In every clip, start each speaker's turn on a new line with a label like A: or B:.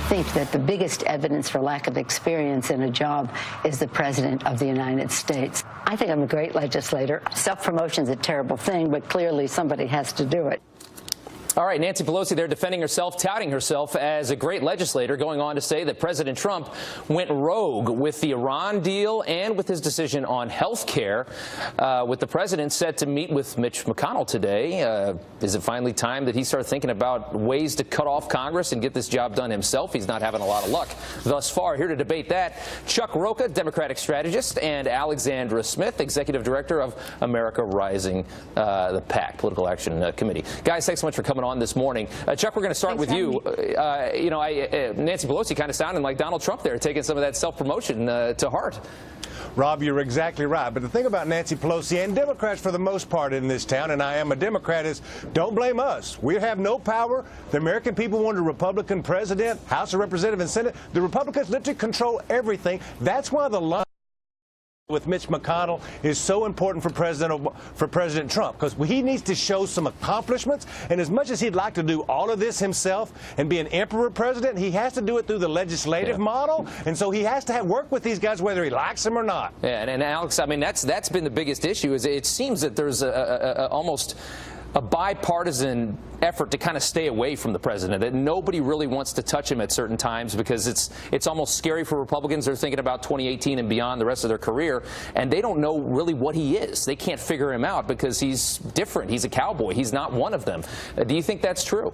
A: think that the biggest evidence for lack of experience in a job is the President of the United States. I think I'm a great legislator. Self-promotion's a terrible thing, but clearly somebody has to do it.
B: All right, Nancy Pelosi there defending herself, touting herself as a great legislator, going on to say that President Trump went rogue with the Iran deal and with his decision on health care. With the president set to meet with Mitch McConnell today, is it finally time that he started thinking about ways to cut off Congress and get this job done himself? He's not having a lot of luck thus far. Here to debate that, Chuck Rocha, Democratic strategist, and Alexandra Smith, executive director of America Rising, the PAC, Political Action Committee. Guys, thanks so much for coming on this morning. Chuck, we're going to start with you. Nancy Pelosi kind of sounding like Donald Trump there, taking some of that self-promotion to heart.
C: Rob, you're exactly right. But the thing about Nancy Pelosi and Democrats for the most part in this town, and I am a Democrat, is don't blame us. We have no power. The American people want a Republican president, House of Representatives and Senate. The Republicans literally control everything. That's why the line with Mitch McConnell is so important for President Trump, because he needs to show some accomplishments. And as much as he'd like to do all of this himself and be an emperor president, he has to do it through the legislative model. And so he has to work with these guys whether he likes them or not.
B: Yeah, and Alex, I mean, that's been the biggest issue. Is it seems that there's almost a bipartisan effort to kind of stay away from the president, that nobody really wants to touch him at certain times because it's almost scary for Republicans. They're thinking about 2018 and beyond the rest of their career, and they don't know really what he is. They can't figure him out because he's different. He's a cowboy. He's not one of them. Do you think that's true?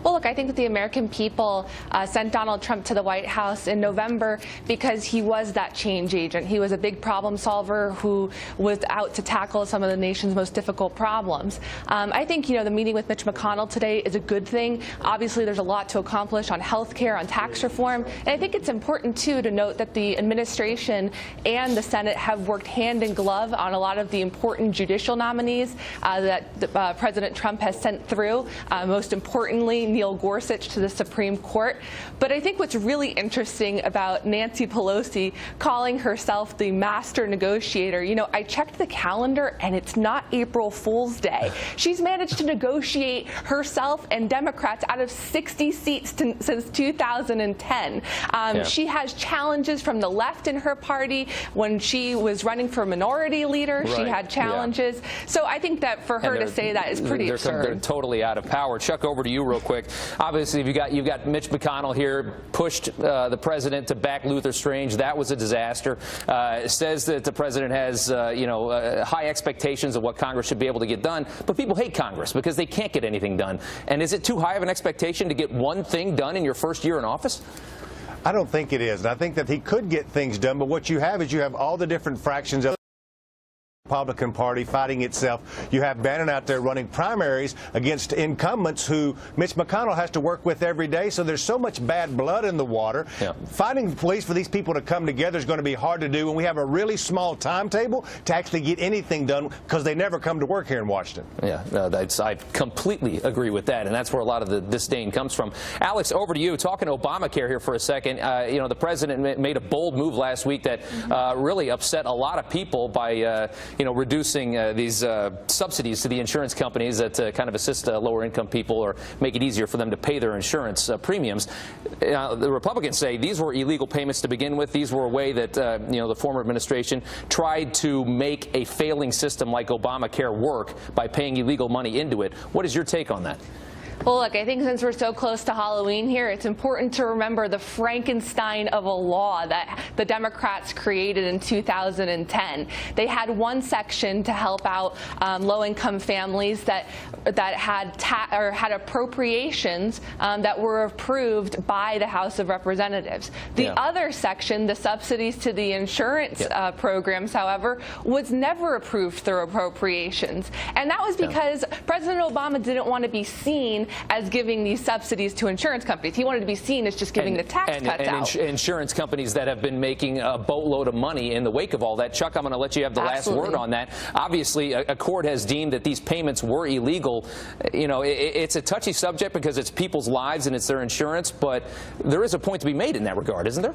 D: Well, look, I think that the American people sent Donald Trump to the White House in November because he was that change agent. He was a big problem solver who was out to tackle some of the nation's most difficult problems. I think, the meeting with Mitch McConnell today is a good thing. Obviously, there's a lot to accomplish on health care, on tax reform. And I think it's important, too, to note that the administration and the Senate have worked hand in glove on a lot of the important judicial nominees that President Trump has sent through. Most importantly, Neil Gorsuch to the Supreme Court. But I think what's really interesting about Nancy Pelosi calling herself the master negotiator, I checked the calendar and it's not April Fool's Day. She's managed to negotiate herself and Democrats out of 60 seats since 2010. She has challenges from the left in her party. When she was running for minority leader, she had challenges. Yeah. So I think that for her to say that is pretty absurd. They're totally out of power.
B: Chuck, over to you real quick. Obviously, you've got Mitch McConnell here, pushed the president to back Luther Strange. That was a disaster. Says that the president has, high expectations of what Congress should be able to get done. But people hate Congress because they can't get anything done. And is it too high of an expectation to get one thing done in your first year in office?
C: I don't think it is. And I think that he could get things done. But what you have is you have all the different fractions of Republican Party fighting itself. You have Bannon out there running primaries against incumbents who Mitch McConnell has to work with every day. So there's so much bad blood in the water. Yeah. Finding the police for these people to come together is going to be hard to do, and we have a really small timetable to actually get anything done because they never come to work here in Washington.
B: Yeah, I completely agree with that, and that's where a lot of the disdain comes from. Alex, over to you. Talking Obamacare here for a second. The president made a bold move last week that really upset a lot of people by reducing these subsidies to the insurance companies that kind of assist lower-income people or make it easier for them to pay their insurance premiums. The Republicans say these were illegal payments to begin with. These were a way that the former administration tried to make a failing system like Obamacare work by paying illegal money into it. What is your take on that?
D: Well, look, I think since we're so close to Halloween here, it's important to remember the Frankenstein of a law that the Democrats created in 2010. They had one section to help out low-income families that had appropriations that were approved by the House of Representatives. The other section, the subsidies to the insurance programs, however, was never approved through appropriations. And that was because President Obama didn't want to be seen as giving these subsidies to insurance companies. He wanted to be seen as just giving the tax cuts out.
B: Insurance companies that have been making a boatload of money in the wake of all that. Chuck, I'm going to let you have the last word on that. Obviously, a court has deemed that these payments were illegal. It's a touchy subject because it's people's lives and it's their insurance, but there is a point to be made in that regard, isn't there?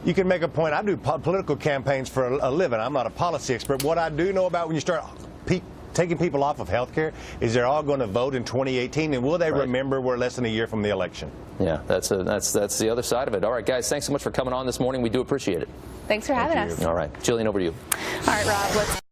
C: You can make a point. I do political campaigns for a living. I'm not a policy expert. What I do know about when you start taking people off of health care, is they're all going to vote in 2018, and will they remember we're less than a year from the election?
B: Yeah, that's the other side of it. All right, guys, thanks so much for coming on this morning. We do appreciate it.
D: Thanks for having us.
B: All right, Jillian, over to you.
E: All right, Rob, let's